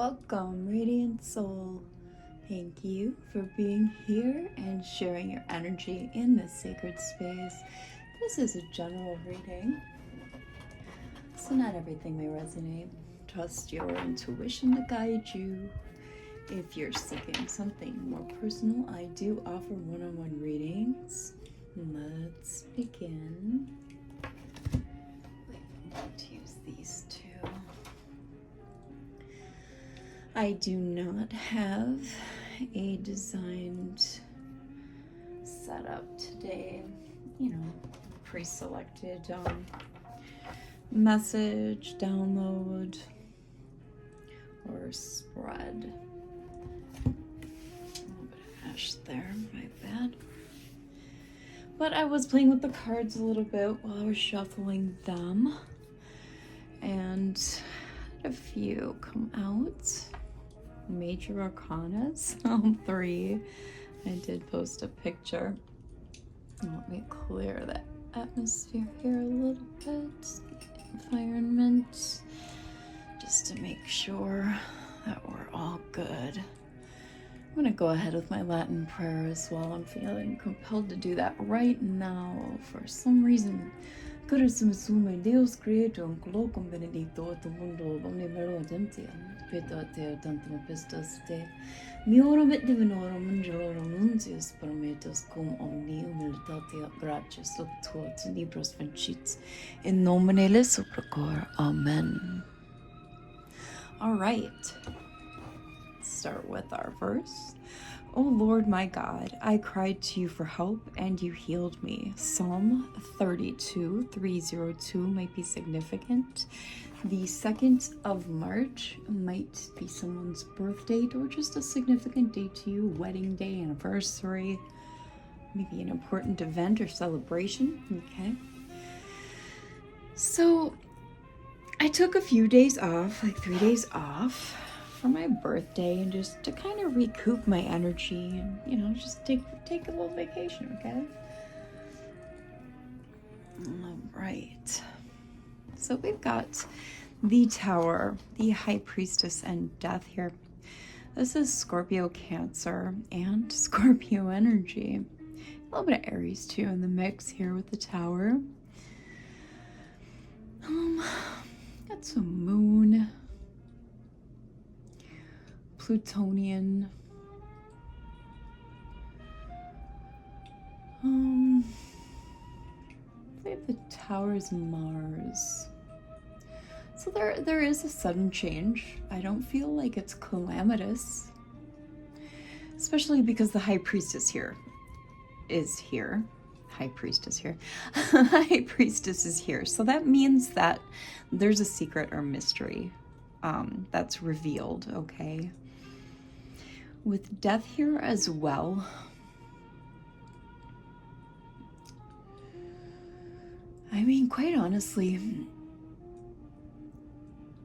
Welcome, Radiant Soul. Thank you for being here and sharing your energy in this sacred space. This is a general reading, so not everything may resonate. Trust your intuition to guide you. If you're seeking something more personal, I do offer one-on-one readings. Let's begin. Wait, I'm going to use these two. I do not have a designed setup today, pre-selected message, download, or spread. A little bit of ash there, my bad. But I was playing with the cards a little bit while I was shuffling them, and had a few come out. Major arcanas, 3. I did post a picture. Let me clear the atmosphere here a little bit, the environment, just to make sure that we're all good. I'm gonna go ahead with my Latin prayer as well. I'm feeling compelled to do that right now for some reason. Sume Deus creator colocum benedicto et mundo omnivoro gentium peta te tantum pistos te miorum et divinorum angelorum nuntius prometus cum omni humilitatea gratias luctuot libros vincit in nomine Jesu procor. Amen. All right, let's start with our verse. O Lord my God, I cried to you for help and you healed me. Psalm 32:302 might be significant. The 2nd of March might be someone's birth date or just a significant date to you, wedding day, anniversary, maybe an important event or celebration, okay? So I took a few days off, like 3 days off, for my birthday, and just to kind of recoup my energy and just take a little vacation, okay? All right, so we've got the Tower, the High Priestess, and Death here. This is Scorpio, Cancer, and Scorpio energy. A little bit of Aries too in the mix here with the Tower. Got some Moon, Plutonian, I believe the Tower is Mars. So there is a sudden change. I don't feel like it's calamitous, especially because the High Priestess is here. High Priestess here. High Priestess is here. So that means that there's a secret or mystery that's revealed, okay? With Death here as well, I mean, quite honestly,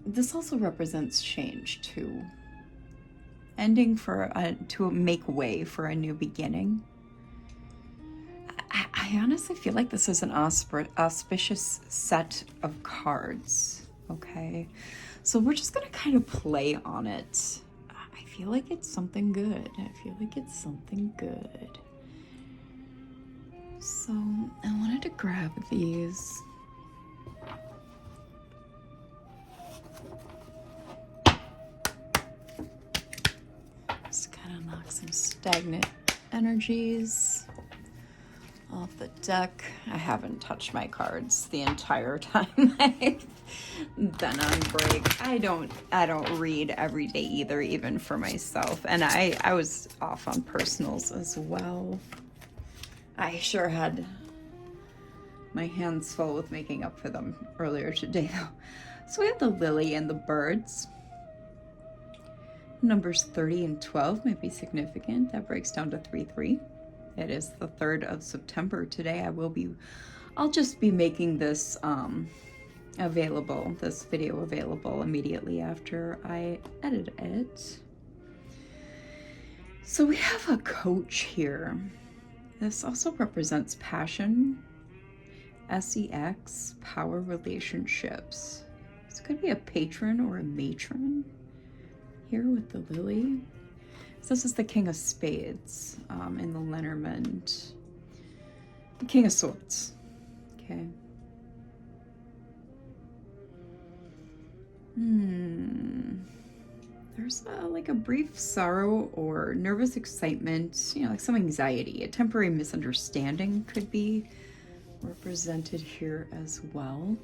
this also represents change too. Ending to make way for a new beginning. I honestly feel like this is an auspicious set of cards, okay? So we're just gonna kind of play on it. I feel like it's something good. So I wanted to grab these. Just kind of knock some stagnant energies off the deck. I haven't touched my cards the entire time I've been on break. I don't read every day either, even for myself. And I was off on personals as well. I sure had my hands full with making up for them earlier today though. So we have the Lily and the Birds. Numbers 30 and 12 might be significant. That breaks down to 3-3. It is the 3rd of September today. I'll just be making this this video available immediately after I edit it. So we have a Coach here. This also represents passion, sex, power relationships. This could be a patron or a matron here with the lily. So this is the King of Spades in the Lenormand. The King of Swords. Okay. There's like a brief sorrow or nervous excitement, you know, like some anxiety. A temporary misunderstanding could be represented here as well.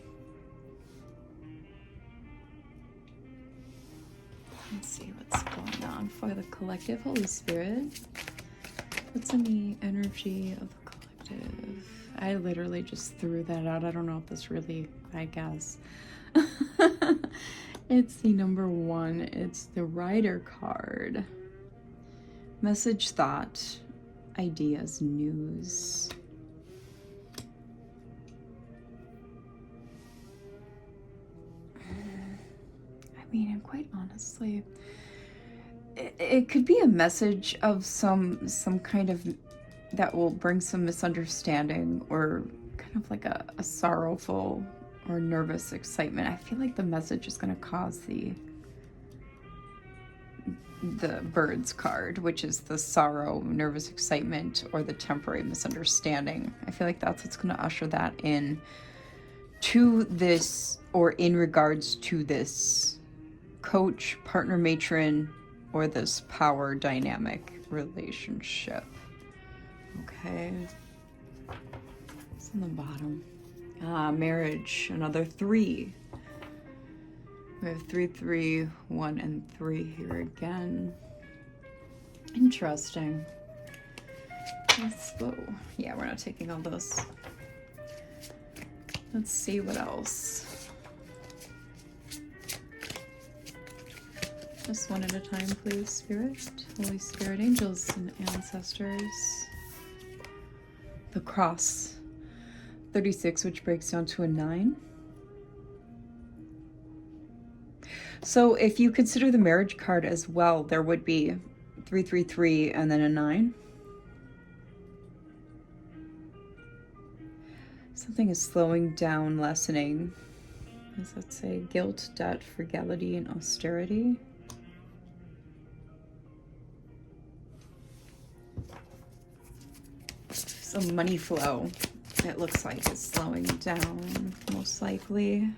Let's see what's going on for the collective. Holy Spirit, what's in the energy of the collective? I literally just threw that out. I don't know if this really, I guess. It's the number 1. It's the Rider card. Message, thought, ideas, news. I mean, and quite honestly, it could be a message of some kind of, that will bring some misunderstanding, or kind of like a sorrowful or nervous excitement. I feel like the message is going to cause the Birds card, which is the sorrow, nervous excitement, or the temporary misunderstanding. I feel like that's what's going to usher that in to this, or in regards to this coach, partner, matron, or this power dynamic relationship. Okay. It's on the bottom. Marriage, another 3. We have 3, 3, 1, and 3 here again. Interesting. Let's go. Yeah, we're not taking all those. Let's see what else. Just one at a time, please, Spirit. Holy Spirit, angels and ancestors. The cross. 36, which breaks down to a 9. So if you consider the marriage card as well, there would be 3, 3, 3, and then a 9. Something is slowing down, lessening. Does that say guilt, debt, frugality, and austerity? Some money flow. It looks like it's slowing down, most likely.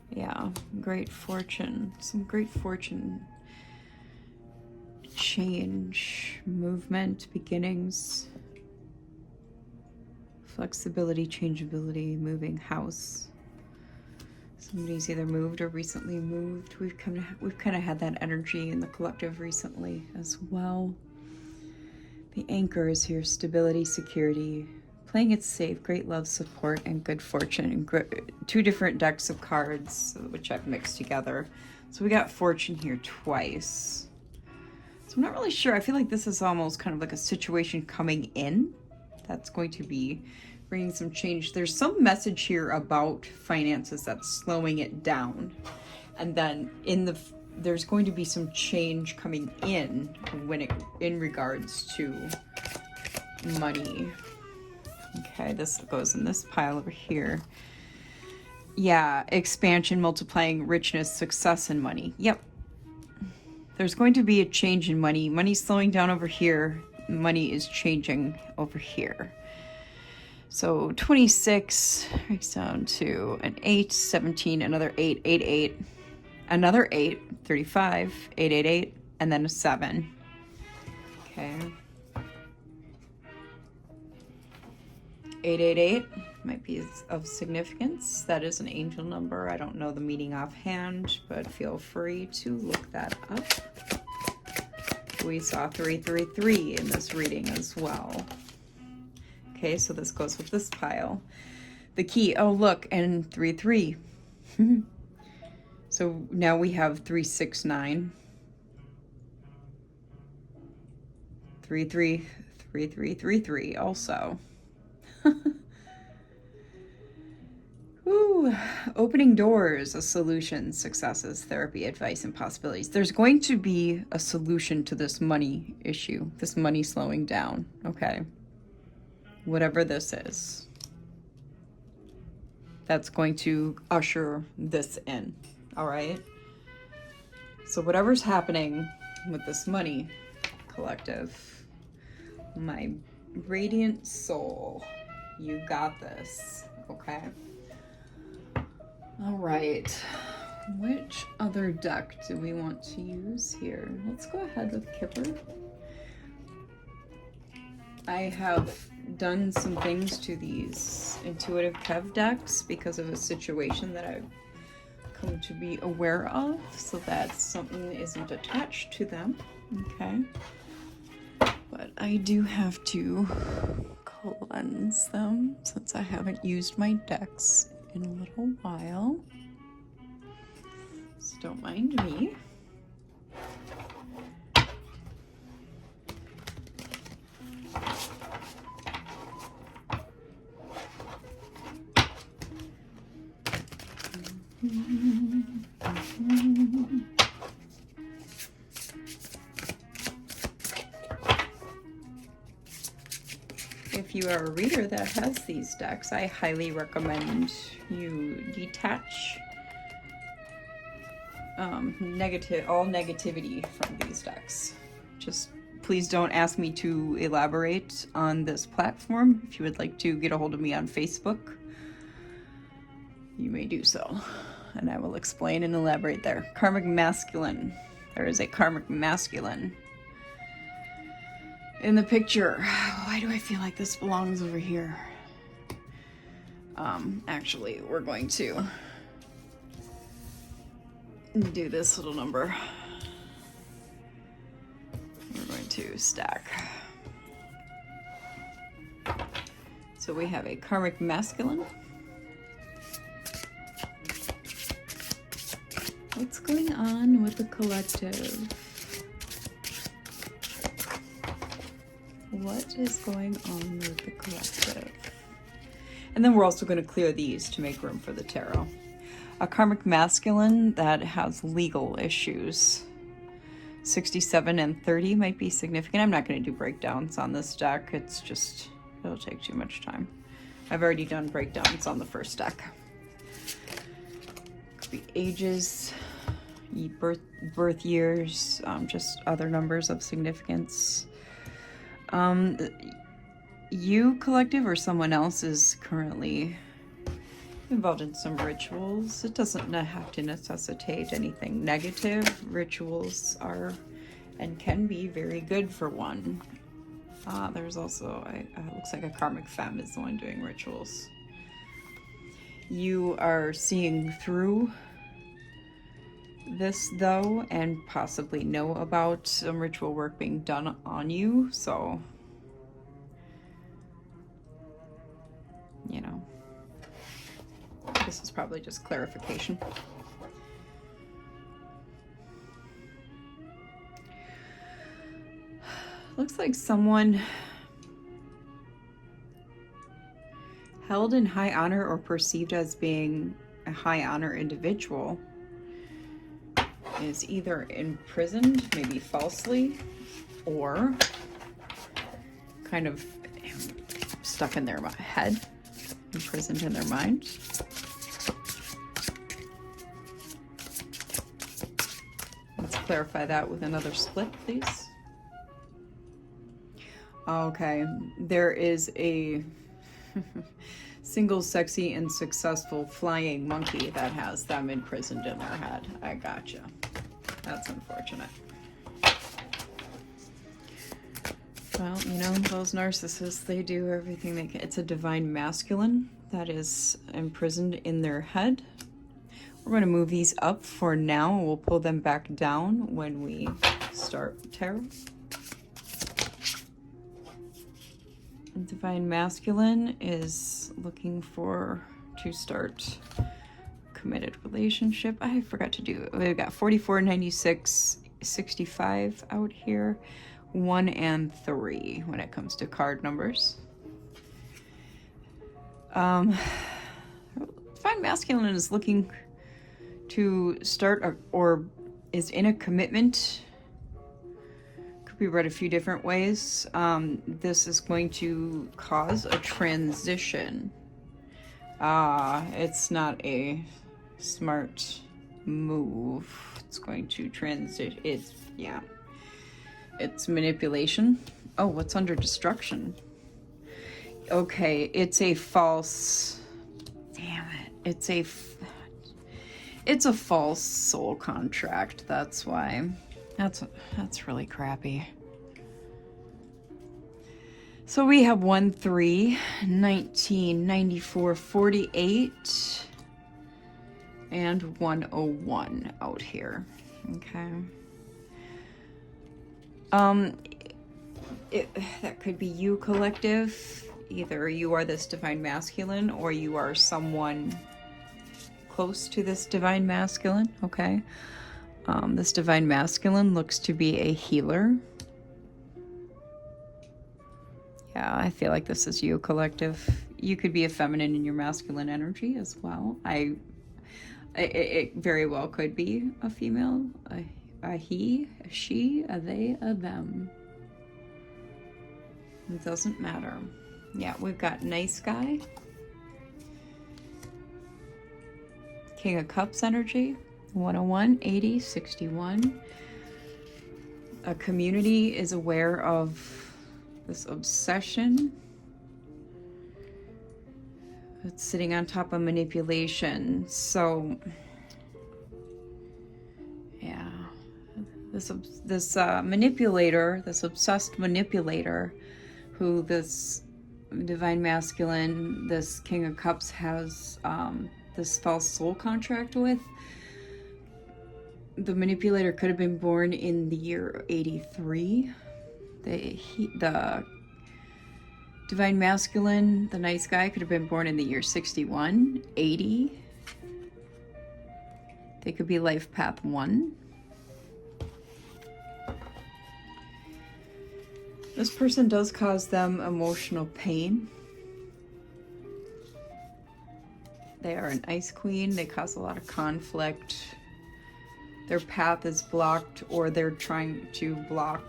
Yeah, great fortune. Some great fortune. Change, movement, beginnings. Flexibility, changeability, moving house. Somebody's either moved or recently moved. We've kind of had that energy in the collective recently as well. The anchor is here, stability, security, playing it safe, great love, support, and good fortune. And 2 different decks of cards, which I've mixed together. So we got fortune here twice. So I'm not really sure. I feel like this is almost kind of like a situation coming in that's going to be bringing some change. There's some message here about finances that's slowing it down. And then there's going to be some change coming in in regards to money. Okay, this goes in this pile over here. Yeah, expansion, multiplying, richness, success, and money. Yep. There's going to be a change in money. Money's slowing down over here. Money is changing over here. So 26 breaks down to an 8, 17, another 8, 8, 8. Another 8, 35, 8, 8, 8, and then a 7. Okay. 8, 8, 8 might be of significance. That is an angel number. I don't know the meaning offhand, but feel free to look that up. We saw 3, 3, 3 in this reading as well. Okay, so this goes with this pile. The key, oh look, and 3, 3. So now we have 3, 6, 9. 3, 3, 3, 3, 3, 3 also. Ooh, opening doors, a solution, successes, therapy, advice, and possibilities. There's going to be a solution to this money issue, this money slowing down, okay? Whatever this is. That's going to usher this in, all right? So whatever's happening with this money collective, my radiant soul, you got this, okay? All right, which other deck do we want to use here? Let's go ahead with Kipper. I have done some things to these intuitive Kev decks because of a situation that I've come to be aware of, so that something isn't attached to them, okay? But I do have to cleanse them since I haven't used my decks in a little while. So don't mind me. If you are a reader that has these decks, I highly recommend you detach all negativity from these decks. Just please don't ask me to elaborate on this platform. If you would like to get a hold of me on Facebook, you may do so, and I will explain and elaborate there. Karmic masculine. There is a karmic masculine in the picture. Why do I feel like this belongs over here? Actually, we're going to do this little number. We're going to stack. So we have a karmic masculine. What's going on with the collective? What is going on with the collective? And then we're also going to clear these to make room for the tarot. A karmic masculine that has legal issues. 67 and 30 might be significant. I'm not going to do breakdowns on this deck. It's just, it'll take too much time. I've already done breakdowns on the first deck. Could be ages, birth years, just other numbers of significance. You collective or someone else is currently involved in some rituals. It doesn't have to necessitate anything negative. Rituals are and can be very good for one. There's also, looks like a karmic femme is the one doing rituals. You are seeing through this though, and possibly know about some ritual work being done on you, so you know, this is probably just clarification. Looks like someone held in high honor or perceived as being a high honor individual is either imprisoned, maybe falsely, or kind of stuck in their head, imprisoned in their mind. Let's clarify that with another split, please. Okay, there is a single, sexy, and successful flying monkey that has them imprisoned in their head. I gotcha. That's unfortunate. Well, you know, those narcissists, they do everything they can. It's a divine masculine that is imprisoned in their head. We're going to move these up for now. We'll pull them back down when we start tarot. Divine masculine is looking to start committed relationship. I forgot to do it. We've got 44, 96, 65 out here. 1 and 3 when it comes to card numbers. Divine masculine is looking to start or is in a commitment. Could be read a few different ways. This is going to cause a transition. It's not a smart move. It's going to transition. It's, yeah. It's manipulation. Oh, what's under destruction? Okay, it's a false... Damn it. It's a false soul contract. That's why. That's really crappy. So we have 1, 3, 19, 94, 48, and 101 out here. Okay. That could be you, collective. Either you are this divine masculine or you are someone close to this divine masculine. Okay. This divine masculine looks to be a healer. Yeah, I feel like this is you, collective. You could be a feminine in your masculine energy as well. It very well could be a female, a he, a she, a they, a them. It doesn't matter. Yeah, we've got nice guy. King of Cups energy. 101, 80, 61. A community is aware of this obsession. It's sitting on top of manipulation. So, yeah. This manipulator, this obsessed manipulator, who this divine masculine, this King of Cups has this false soul contract with. The manipulator could have been born in the year 83. The divine masculine, the nice guy, could have been born in the year 61, 80. They could be life path 1. This person does cause them emotional pain. They are an ice queen. They cause a lot of conflict. Their path is blocked, or they're trying to block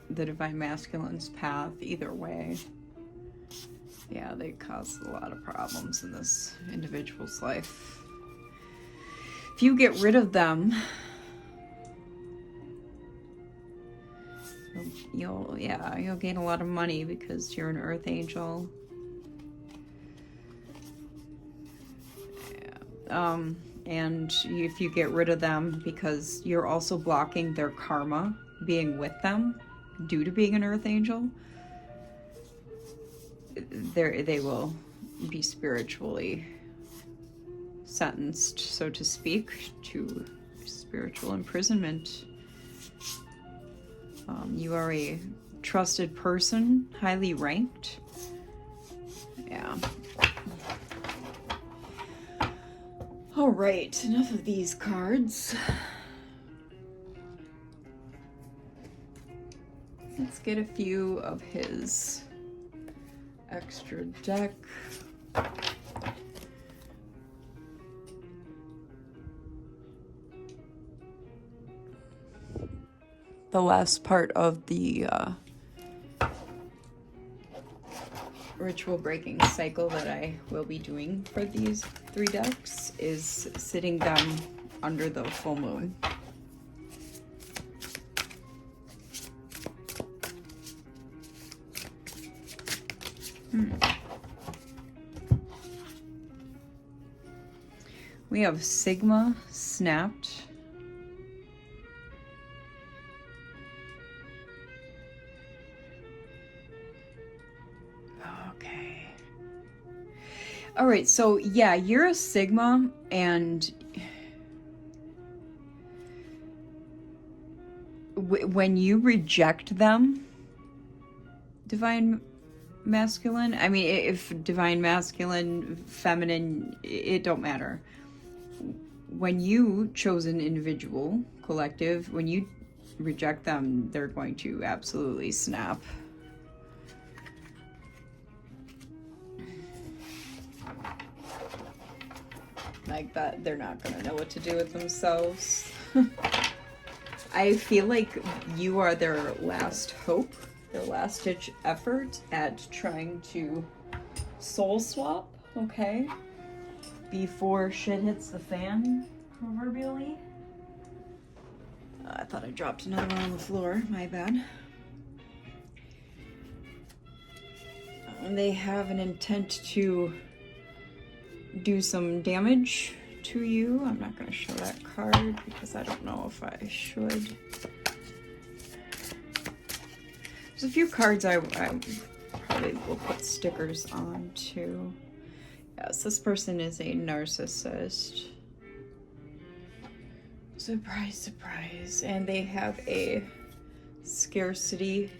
the divine masculine's path. Either way. Yeah, they cause a lot of problems in this individual's life. If you get rid of them, you'll gain a lot of money because you're an earth angel. Yeah. And if you get rid of them, because you're also blocking their karma being with them due to being an earth angel, they will be spiritually sentenced, so to speak, to spiritual imprisonment. You are a trusted person, highly ranked. Yeah. All right, enough of these cards. Let's get a few of his extra deck. The last part of the ritual breaking cycle that I will be doing for these 3 decks is sitting them under the full moon. We have Sigma snapped. Okay. All right, so yeah, you're a Sigma, and when you reject them, divine masculine, I mean, if divine masculine, feminine, it don't matter. When you chose an individual, collective, when you reject them, they're going to absolutely snap. Like that, they're not going to know what to do with themselves. I feel like you are their last hope, their last ditch effort at trying to soul swap, okay? before shit hits the fan, proverbially. I thought I dropped another one on the floor, my bad. They have an intent to do some damage to you. I'm not going to show that card because I don't know if I should. There's a few cards I probably will put stickers on too. Yes, this person is a narcissist. Surprise, surprise. And they have a scarcity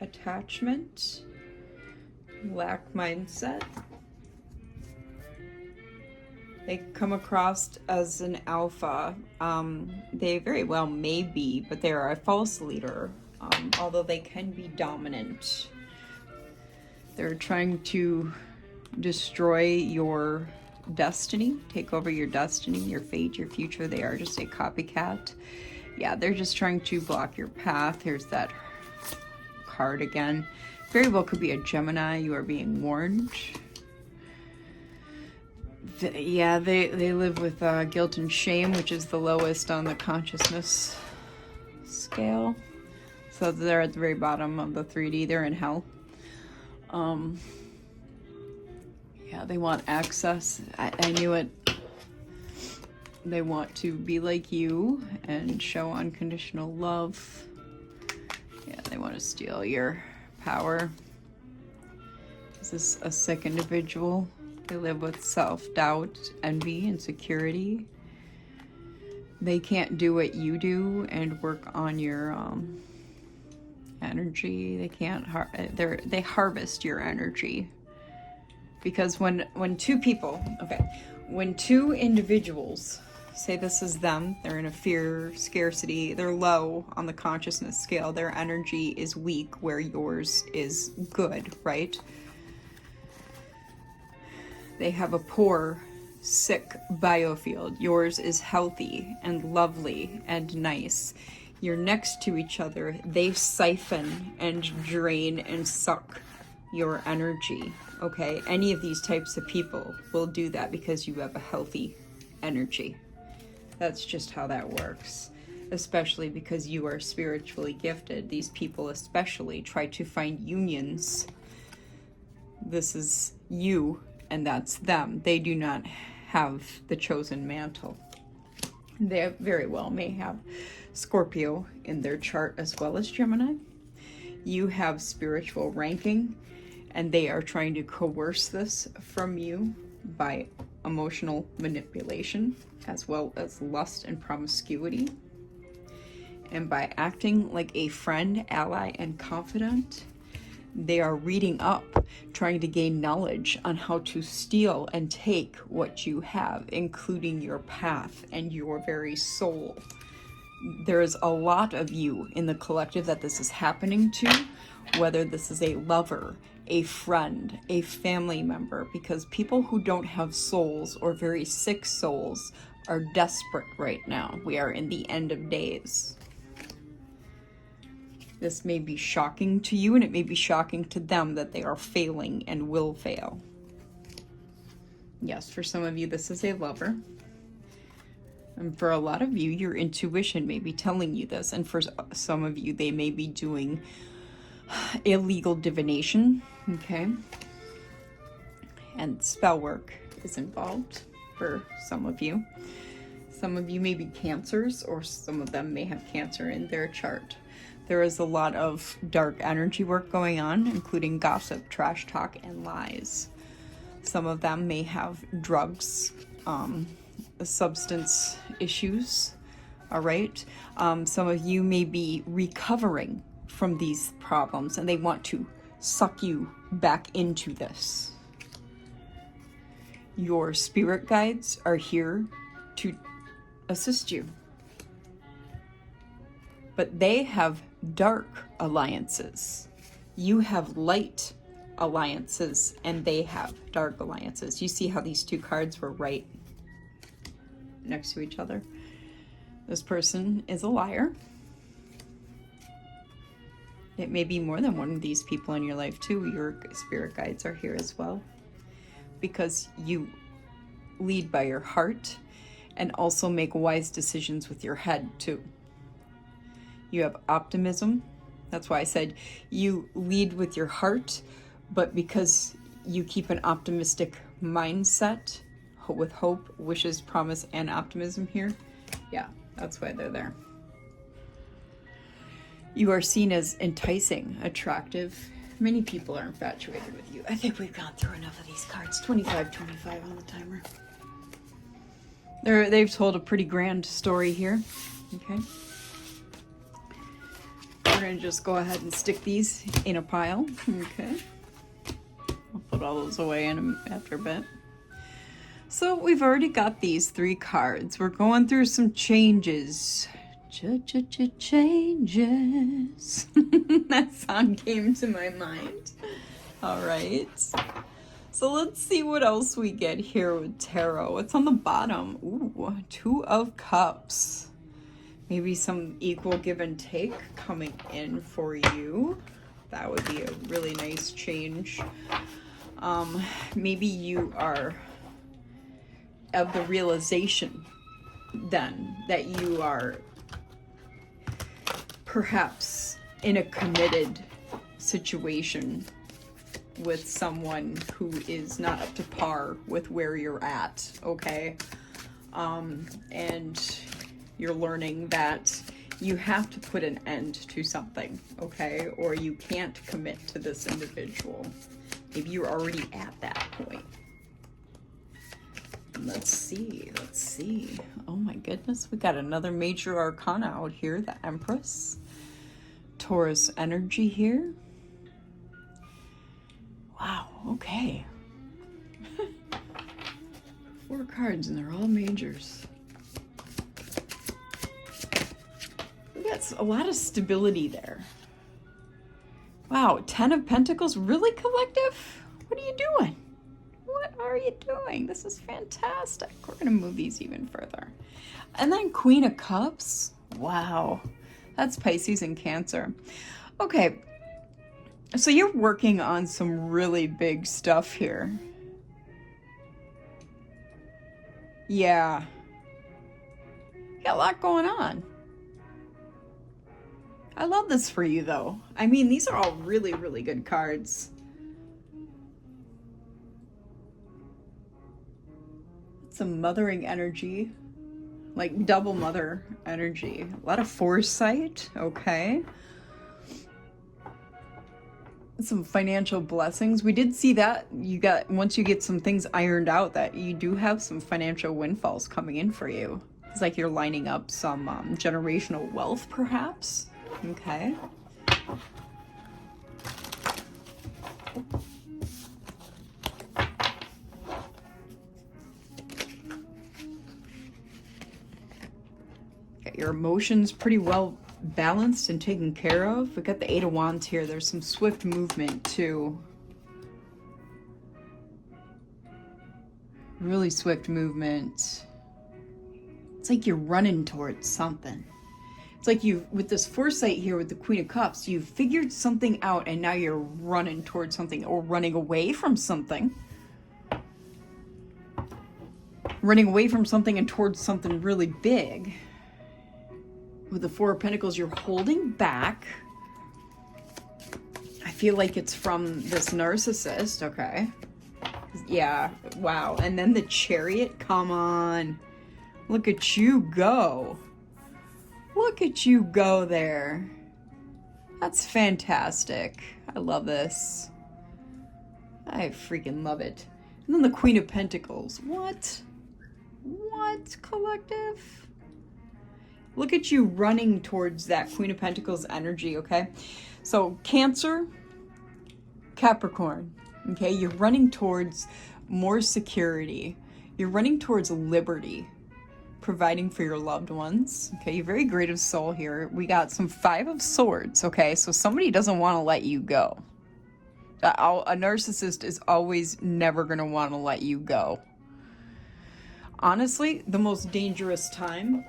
attachment, lack mindset. They come across as an alpha. They very well may be, but they're a false leader, although they can be dominant. They're trying to destroy your destiny, take over your destiny, your fate, your future. They are just a copycat. Yeah, they're just trying to block your path. Here's that card again. Very well could be a Gemini. You are being warned. Yeah, they live with guilt and shame, which is the lowest on the consciousness scale. So they're at the very bottom of the 3D. They're in hell. Yeah, they want access. I knew it. They want to be like you and show unconditional love. Yeah, they want to steal your power. Is this a sick individual? They live with self-doubt, envy, insecurity. They can't do what you do and work on your energy. They can't. They harvest your energy. Because when two people, when two individuals say this is them, they're in a fear, scarcity, they're low on the consciousness scale, their energy is weak where yours is good, right? They have a poor, sick biofield. Yours is healthy and lovely and nice. You're next to each other. They siphon and drain and suck your energy. Okay, any of these types of people will do that because you have a healthy energy. That's just how that works. Especially because you are spiritually gifted. These people especially try to find unions. This is you and that's them. They do not have the chosen mantle. They very well may have Scorpio in their chart as well as Gemini. You have spiritual ranking, and they are trying to coerce this from you by emotional manipulation, as well as lust and promiscuity. And by acting like a friend, ally, and confidant, they are reading up, trying to gain knowledge on how to steal and take what you have, including your path and your very soul. There is a lot of you in the collective that this is happening to, whether this is a lover, a friend, a family member, because people who don't have souls or very sick souls are desperate right now. We are in the end of days. This may be shocking to you, and it may be shocking to them that they are failing and will fail. Yes, for some of you, this is a lover. And for a lot of you, your intuition may be telling you this. And for some of you, they may be doing illegal divination, okay? And spell work is involved for some of you. Some of you may be cancers, or some of them may have cancer in their chart. There is a lot of dark energy work going on, including gossip, trash talk, and lies. Some of them may have drugs, substance issues, all right? Some of you may be recovering from these problems, and they want to suck you back into this. Your spirit guides are here to assist you. But they have dark alliances. You have light alliances, and they have dark alliances. You see how these two cards were right next to each other? This person is a liar. It may be more than one of these people in your life too. Your spirit guides are here as well, because you lead by your heart and also make wise decisions with your head too. You have optimism. That's why I said you lead with your heart, but because you keep an optimistic mindset with hope, wishes, promise, and optimism here. Yeah, that's why they're there. You are seen as enticing, attractive. Many people are infatuated with you. I think we've gone through enough of these cards. 25 on the timer. They've told a pretty grand story here. Okay. We're going to just go ahead and stick these in a pile. Okay. I'll put all those away after a bit. So we've already got these 3 cards. We're going through some changes. Changes. That song came to my mind. All right. So let's see what else we get here with tarot. What's on the bottom? Ooh, 2 of Cups. Maybe some equal give and take coming in for you. That would be a really nice change. Maybe you are of the realization then that you are perhaps in a committed situation with someone who is not up to par with where you're at, okay? And you're learning that you have to put an end to something, okay? Or you can't commit to this individual. Maybe you're already at that point. Let's see. Oh my goodness, we got another major arcana out here, the Empress. Taurus energy here. Wow, okay. 4 cards and they're all majors. We got a lot of stability there. Wow, 10 of Pentacles, really, collective? What are you doing? What are you doing? This is fantastic. We're going to move these even further. And then Queen of Cups. Wow. That's Pisces and Cancer. Okay. So you're working on some really big stuff here. Yeah. You got a lot going on. I love this for you, though. I mean, these are all really, really good cards. Some mothering energy, like double mother energy. A lot of foresight, okay. Some financial blessings. We did see that you got, once you get some things ironed out, that you do have some financial windfalls coming in for you. It's like you're lining up some generational wealth, perhaps. Okay. Your emotions pretty well balanced and taken care of. We got the 8 of Wands here. There's some swift movement too. Really swift movement. It's like you're running towards something. It's like you, with this foresight here with the Queen of Cups, you've figured something out and now you're running towards something or running away from something. Running away from something and towards something really big. With the 4 of Pentacles, you're holding back. I feel like it's from this narcissist, okay? Yeah, wow. And then the Chariot, come on. Look at you go. Look at you go there. That's fantastic. I love this. I freaking love it. And then the Queen of Pentacles. What? What, collective? Look at you running towards that Queen of Pentacles energy, okay? So Cancer, Capricorn, okay? You're running towards more security. You're running towards liberty, providing for your loved ones, okay? You're very great of soul here. We got some 5 of Swords, okay? So somebody doesn't want to let you go. A narcissist is always never going to want to let you go. Honestly, the most dangerous time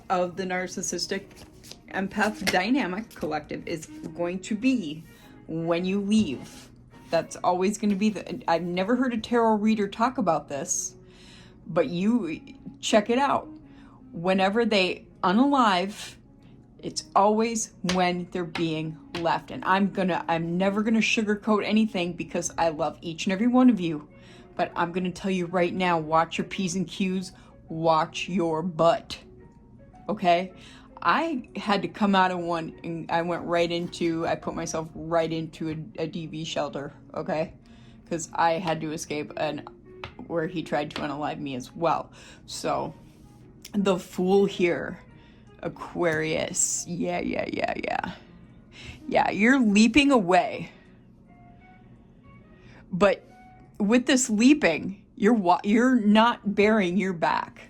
of the narcissistic empath dynamic, collective, is going to be when you leave. That's always going to be I've never heard a tarot reader talk about this, But you check it out. Whenever they unalive, it's always when they're being left. And I'm never gonna sugarcoat anything because I love each and every one of you. But I'm gonna tell you right now, watch your P's and Q's, watch your butt. Okay? I had to come out of one and I put myself right into a DV shelter, okay? Because I had to escape where he tried to unalive me as well. So, the Fool here, Aquarius, yeah, you're leaping away. But with this leaping, you're not bearing your back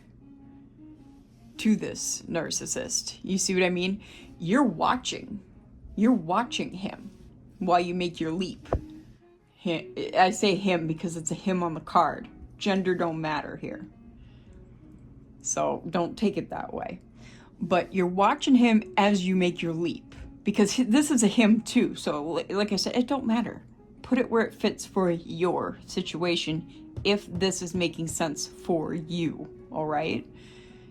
to this narcissist. You see what I mean? You're watching him while you make your leap. I say him because it's a him on the card. Gender don't matter here. So don't take it that way. But you're watching him as you make your leap. Because this is a him too. So like I said, it don't matter. Put it where it fits for your situation if this is making sense for you. Alright?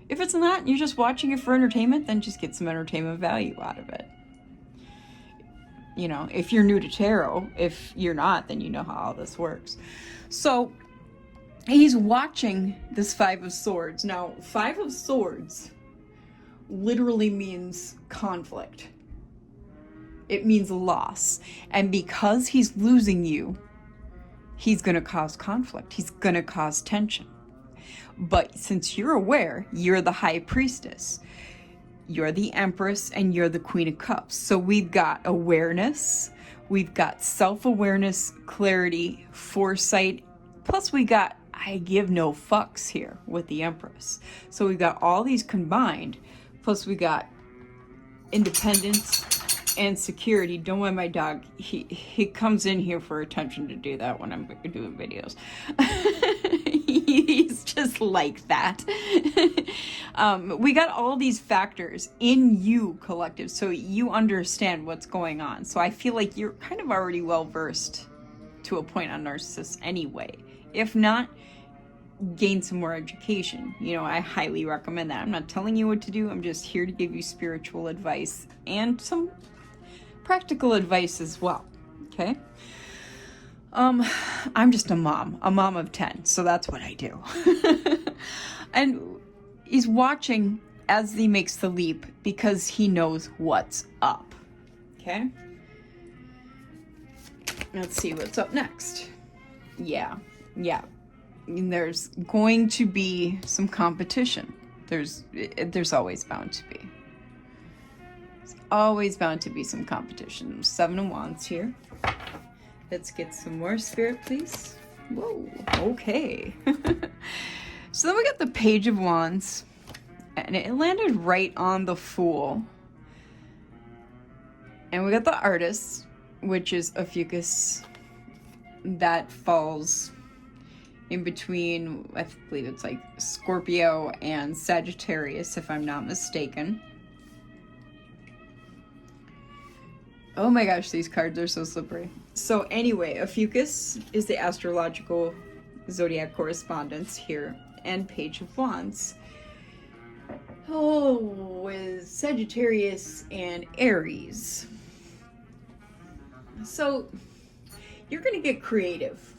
If it's not, you're just watching it for entertainment, then just get some entertainment value out of it. You know, if you're new to tarot, if you're not, then you know how all this works. So, he's watching this Five of Swords. Now, Five of Swords literally means conflict. It means loss. And because he's losing you, he's going to cause conflict. He's going to cause tension. But since you're aware, you're the High Priestess, you're the Empress, and you're the Queen of Cups. So we've got awareness, we've got self-awareness, clarity, foresight, plus we got I give no fucks here with the Empress. So we've got all these combined, plus we got independence and security. Don't mind my dog. He comes in here for attention to do that when I'm doing videos. He's just like that. We got all these factors in you, collective, so you understand what's going on. So I feel like you're kind of already well versed to a point on narcissists anyway. If not, gain some more education. You know, I highly recommend that. I'm not telling you what to do. I'm just here to give you spiritual advice and some practical advice as well. Okay? I'm just a mom of 10, so that's what I do. And he's watching as he makes the leap because he knows what's up. Okay? Let's see what's up next. Yeah. And there's going to be some competition. There's always bound to be. There's always bound to be some competition. 7 of Wands here. Let's get some more spirit, please. Whoa, okay. So then we got the Page of Wands, and it landed right on the Fool. And we got the Artist, which is a fucus that falls in between, I believe it's like Scorpio and Sagittarius, if I'm not mistaken. Oh my gosh, these cards are so slippery. So anyway, a fucus is the astrological zodiac correspondence here, and Page of Wands. Oh, with Sagittarius and Aries. So, you're gonna get creative.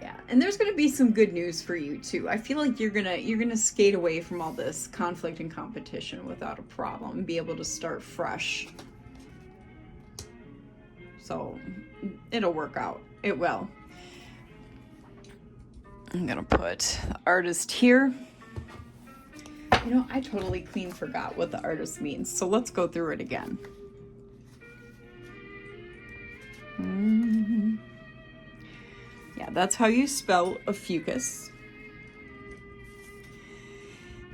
Yeah, and there's gonna be some good news for you too. I feel like you're gonna skate away from all this conflict and competition without a problem and be able to start fresh. So it'll work out. It will. I'm gonna put the Artist here. You know, I totally clean forgot what the Artist means, so let's go through it again. Yeah, that's how you spell a fucus.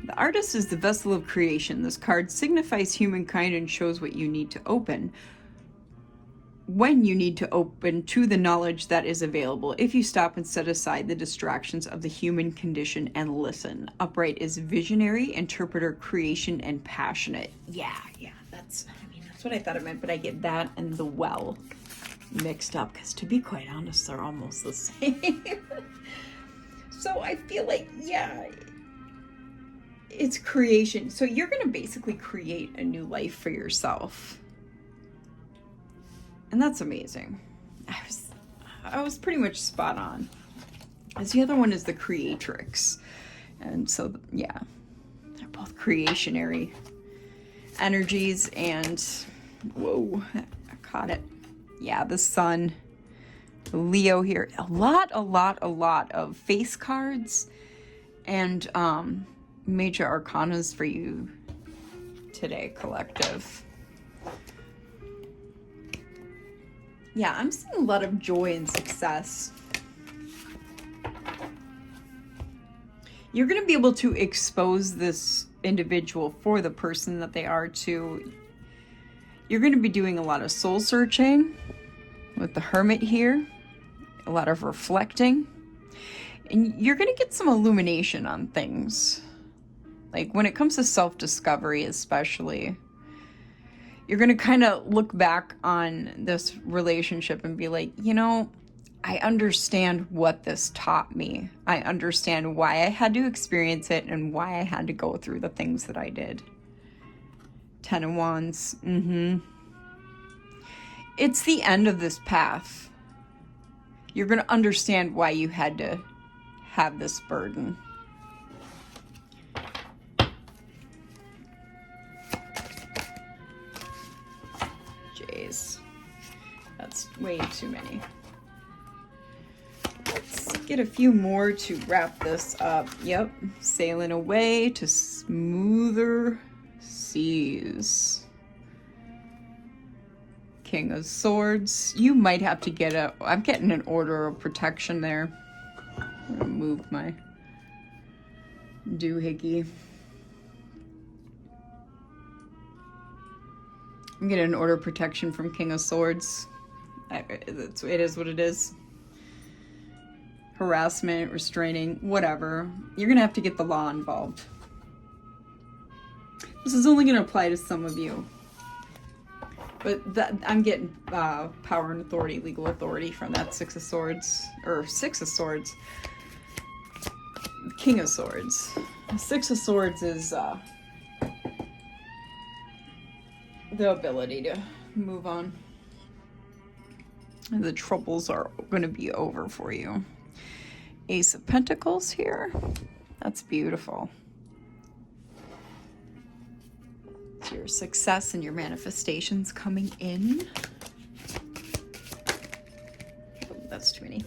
The Artist is the vessel of creation. This card signifies humankind and shows what you need to open. When you need to open to the knowledge that is available, if you stop and set aside the distractions of the human condition and listen. Upright is visionary, interpreter, creation, and passionate. Yeah, that's what I thought it meant, but I get that and the well. mixed up, because to be quite honest, they're almost the same. So I feel like, yeah, it's creation. So you're going to basically create a new life for yourself. And that's amazing. I was pretty much spot on. As the other one is the creatrix. And so, yeah, they're both creationary energies. And, whoa, I caught it. Yeah, the sun, Leo here. A lot of face cards and major arcanas for you today, collective. Yeah, I'm seeing a lot of joy and success. You're going to be able to expose this individual for the person that they are too. You're going to be doing a lot of soul searching with the Hermit here, a lot of reflecting, and you're going to get some illumination on things. Like when it comes to self-discovery especially, you're going to kind of look back on this relationship and be like, you know, I understand what this taught me. I understand why I had to experience it and why I had to go through the things that I did. 10 of Wands. It's the end of this path. You're going to understand why you had to have this burden. Jeez. That's way too many. Let's get a few more to wrap this up. Yep. Sailing away to smoother seas. King of Swords. You might have to get a... I'm getting an order of protection there. I'm going to move my doohickey. I'm getting an order of protection from King of Swords. It is what it is. Harassment, restraining, whatever. You're going to have to get the law involved. This is only going to apply to some of you. But I'm getting power and authority, legal authority from that Six of Swords. Or Six of Swords. King of Swords. Six of Swords is the ability to move on. The troubles are going to be over for you. Ace of Pentacles here. That's beautiful. It's your success and your manifestations coming in. Oh, that's too many.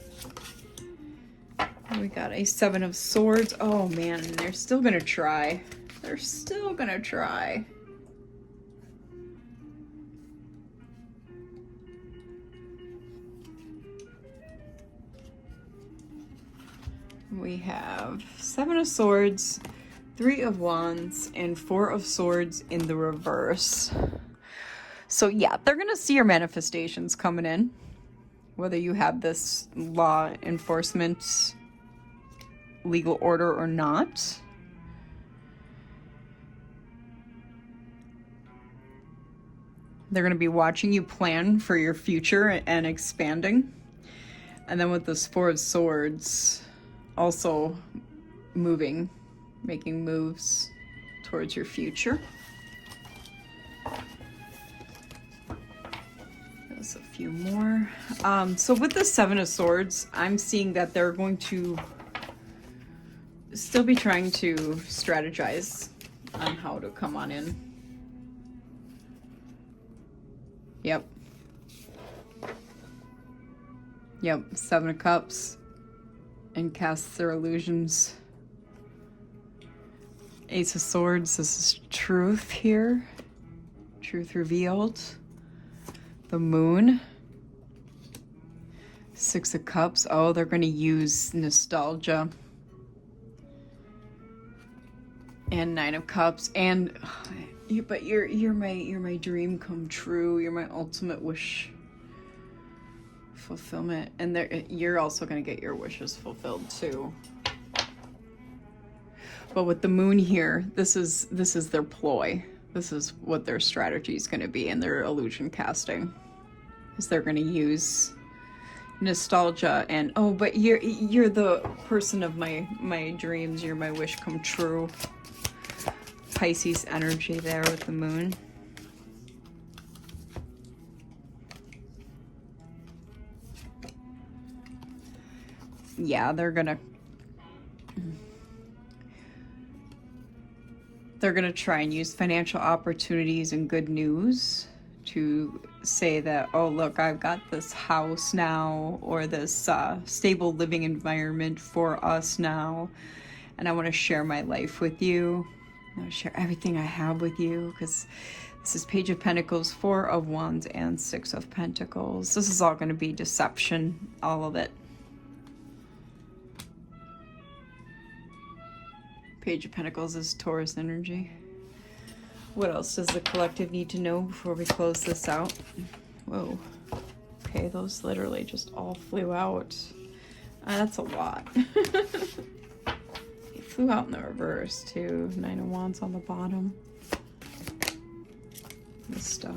We got a Seven of Swords. Oh man, they're still going to try. They're still going to try. We have Seven of Swords, Three of Wands, and Four of Swords in the reverse. So yeah, they're going to see your manifestations coming in. Whether you have this law enforcement legal order or not. They're going to be watching you plan for your future and expanding. And then with this Four of Swords, also moving, making moves towards your future. There's a few more. So with the Seven of Swords, I'm seeing that they're going to still be trying to strategize on how to come on in. Yep. Seven of Cups. And cast their illusions. Ace of Swords, this is truth here. Truth revealed. The Moon. Six of Cups. Oh, they're going to use nostalgia. And Nine of Cups. And but you're my dream come true. You're my ultimate wish fulfillment, and you're also going to get your wishes fulfilled too. But with the Moon here, this is their ploy. This is what their strategy is going to be, and their illusion casting Because they're going to use nostalgia and, oh, but you're the person of my dreams. You're my wish come true. Pisces energy there with the moon. Yeah, they're gonna try and use financial opportunities and good news to say that, oh, look, I've got this house now, or this stable living environment for us now, and I want to share my life with you. I want to share everything I have with you, because this is Page of Pentacles, Four of Wands, and Six of Pentacles. This is all going to be deception, all of it. Page of Pentacles is Taurus energy. What else does the collective need to know before we close this out? Whoa. Okay, those literally just all flew out. That's a lot. It flew out in the reverse too. Nine of Wands on the bottom. The Star.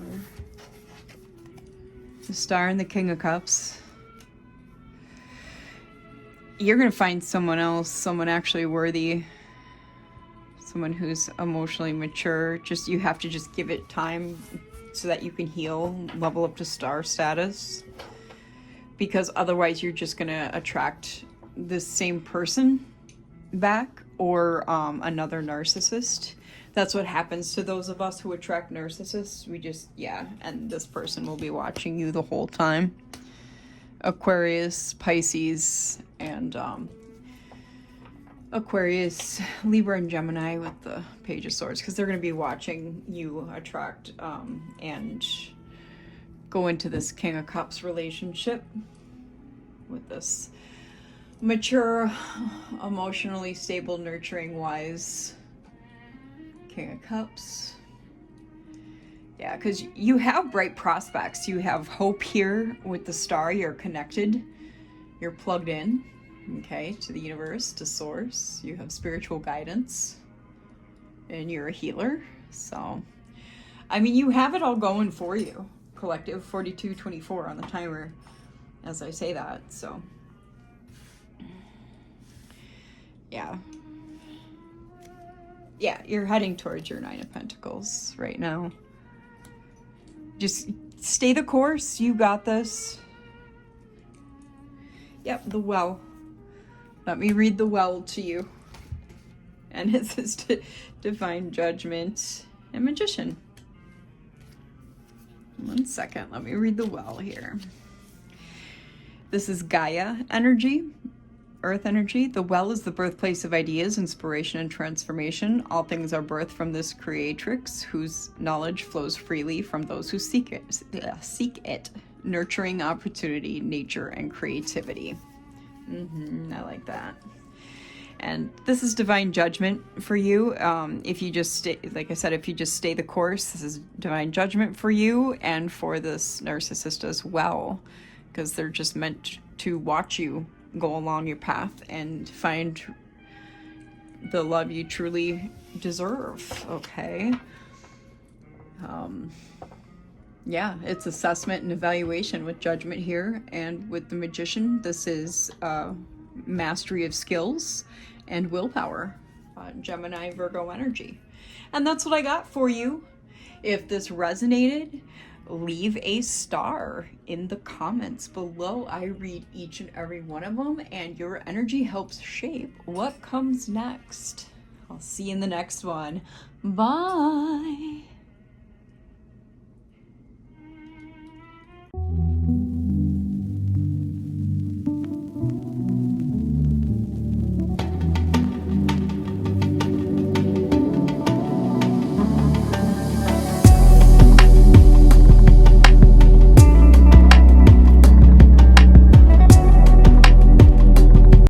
The Star and the King of Cups. You're going to find someone else, someone actually worthy. Someone who's emotionally mature. Just, you have to just give it time so that you can heal, level up to star status. Because otherwise you're just gonna attract the same person back, or another narcissist. That's what happens to those of us who attract narcissists. We just, yeah, and this person will be watching you the whole time. Aquarius, Pisces, and Aquarius, Libra, and Gemini with the Page of Swords, because they're going to be watching you attract and go into this King of Cups relationship with this mature, emotionally stable, nurturing, wise King of Cups. Yeah, because you have bright prospects. You have hope here with the Star. You're connected. You're plugged in. Okay, to the universe, to source. You have spiritual guidance, and you're a healer. So, I mean, you have it all going for you. Collective 4224 on the timer as I say that. So, yeah, you're heading towards your Nine of Pentacles right now. Just stay the course. You got this. Yep, the Well. Let me read the Well to you. And it says Divine Judgment and Magician. 1 second, let me read the Well here. This is Gaia energy, Earth energy. The Well is the birthplace of ideas, inspiration, and transformation. All things are birthed from this creatrix, whose knowledge flows freely from those who seek it. Nurturing opportunity, nature, and creativity. I like that. And this is divine judgment for you. If you just stay, like I said, if you just stay the course, this is divine judgment for you and for this narcissist as well, because they're just meant to watch you go along your path and find the love you truly deserve. Okay. Yeah, it's assessment and evaluation with judgment here. And with the Magician, this is mastery of skills and willpower. Gemini, Virgo energy. And that's what I got for you. If this resonated, leave a star in the comments below. I read each and every one of them, and your energy helps shape what comes next. I'll see you in the next one. Bye.